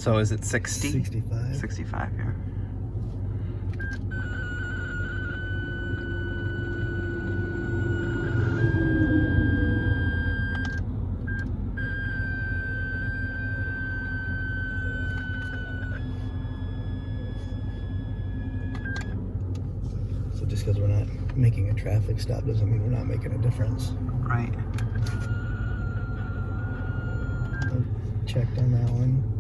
So is it 60? 65. 65 here. So just because we're not making a traffic stop doesn't mean we're not making a difference. Right. Checked on that one.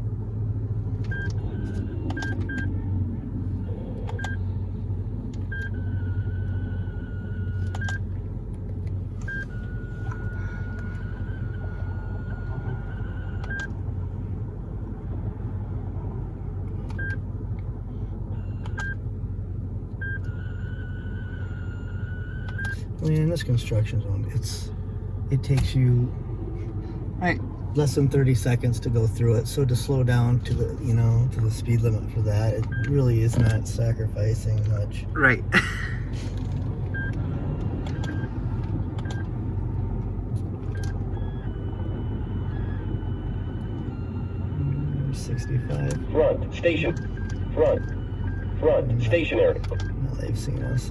I mean, in this construction zone, it takes you Right. less than 30 seconds to go through it. So to slow down to the, you know, to the speed limit for that, it really is not sacrificing much. Right. 65. Front, station. Front, stationary. Now they've seen us.